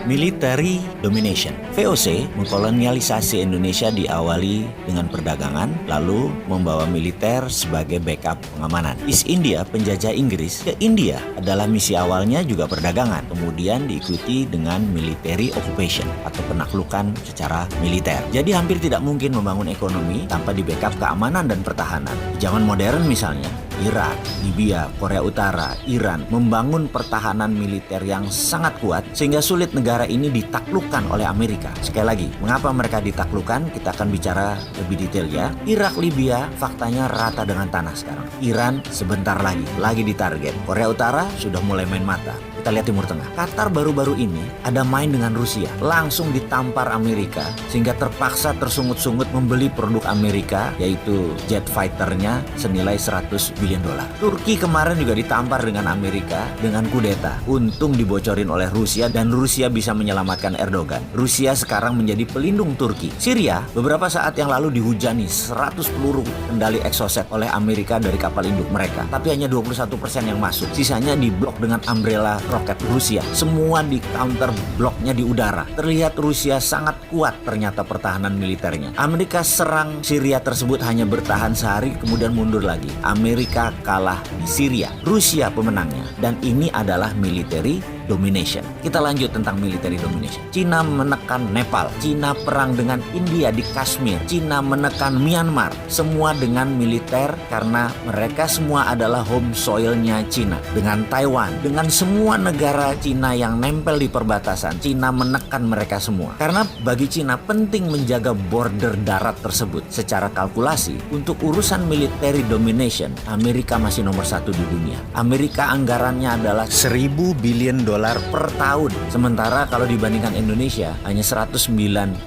Military Domination. VOC mengkolonialisasi Indonesia diawali dengan perdagangan, lalu membawa militer sebagai backup pengamanan. East India, penjajah Inggris ke India adalah misi awalnya juga perdagangan, kemudian diikuti dengan military occupation atau penaklukan secara militer. Jadi hampir tidak mungkin membangun ekonomi tanpa di backup keamanan dan pertahanan. Di zaman modern misalnya, Irak, Libya, Korea Utara, Iran membangun pertahanan militer yang sangat kuat sehingga sulit negara ini ditaklukkan oleh Amerika. Sekali lagi, mengapa mereka ditaklukkan? Kita akan bicara lebih detail ya. Irak, Libya faktanya rata dengan tanah sekarang. Iran sebentar lagi ditarget. Korea Utara sudah mulai main mata. Kita lihat Timur Tengah. Qatar baru-baru ini ada main dengan Rusia. Langsung ditampar Amerika sehingga terpaksa tersungut-sungut membeli produk Amerika yaitu jet fighternya senilai 100 billion dolar. Turki kemarin juga ditampar dengan Amerika dengan kudeta. Untung dibocorin oleh Rusia dan Rusia bisa menyelamatkan Erdogan. Rusia sekarang menjadi pelindung Turki. Syria beberapa saat yang lalu dihujani 100 peluru kendali exocet oleh Amerika dari kapal induk mereka. Tapi hanya 21% yang masuk. Sisanya diblok dengan umbrella roket Rusia. Semua di counter bloknya di udara. Terlihat Rusia sangat kuat ternyata pertahanan militernya. Amerika serang Syria tersebut hanya bertahan sehari kemudian mundur lagi. Amerika kalah di Syria. Rusia pemenangnya. Dan ini adalah military domination. Kita lanjut tentang military domination. Cina menekan Nepal. Cina perang dengan India di Kashmir. Cina menekan Myanmar. Semua dengan militer karena mereka semua adalah home soilnya Cina. Dengan Taiwan. Dengan semua negara Cina yang nempel di perbatasan. Cina menekan mereka semua. Karena bagi Cina penting menjaga border darat tersebut. Secara kalkulasi, untuk urusan military domination, Amerika masih nomor 1 di dunia. Amerika anggarannya adalah 1.000 billion dolar per tahun. Sementara kalau dibandingkan Indonesia hanya 109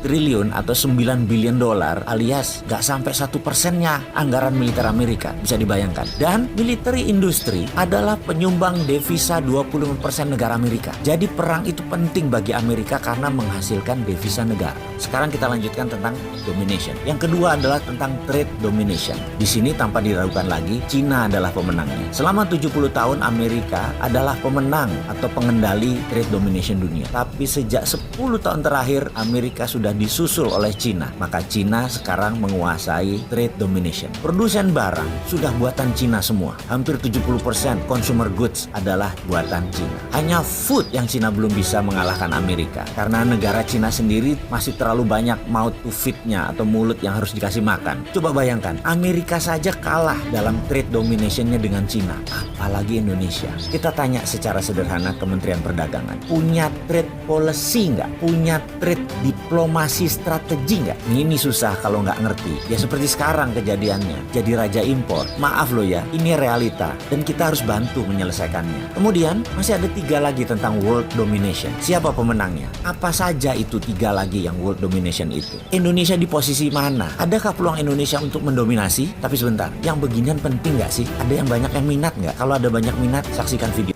triliun atau 9 billion dolar alias gak sampai 1%-nya anggaran militer Amerika. Bisa dibayangkan. Dan military industry adalah penyumbang devisa 25% negara Amerika. Jadi perang itu penting bagi Amerika karena menghasilkan devisa negara. Sekarang kita lanjutkan tentang domination. Yang kedua adalah tentang trade domination. Di sini tanpa diragukan lagi, Cina adalah pemenangnya. Selama 70 tahun Amerika adalah pemenang atau pengendali trade domination dunia. Tapi sejak 10 tahun terakhir Amerika sudah disusul oleh Cina. Maka Cina sekarang menguasai trade domination. Produsen barang sudah buatan Cina semua. Hampir 70% consumer goods adalah buatan Cina. Hanya food yang Cina belum bisa mengalahkan Amerika. Karena negara Cina sendiri masih terlalu banyak mouth to feed-nya atau mulut yang harus dikasih makan. Coba bayangkan, Amerika saja kalah dalam trade domination-nya dengan Cina. Apalagi Indonesia. Kita tanya secara sederhana Kementerian Perdagangan. Punya trade policy nggak? Punya trade diplomasi strategi nggak? Ini susah kalau nggak ngerti. Ya seperti sekarang kejadiannya. Jadi raja impor. Maaf loh ya, ini realita. Dan kita harus bantu menyelesaikannya. Kemudian masih ada 3 lagi tentang world domination. Siapa pemenangnya? Apa saja itu 3 lagi yang world domination itu? Indonesia di posisi mana? Adakah peluang Indonesia untuk mendominasi? Tapi sebentar, yang beginian penting nggak sih? Ada yang banyak yang minat nggak? Kalau ada banyak minat, saksikan video.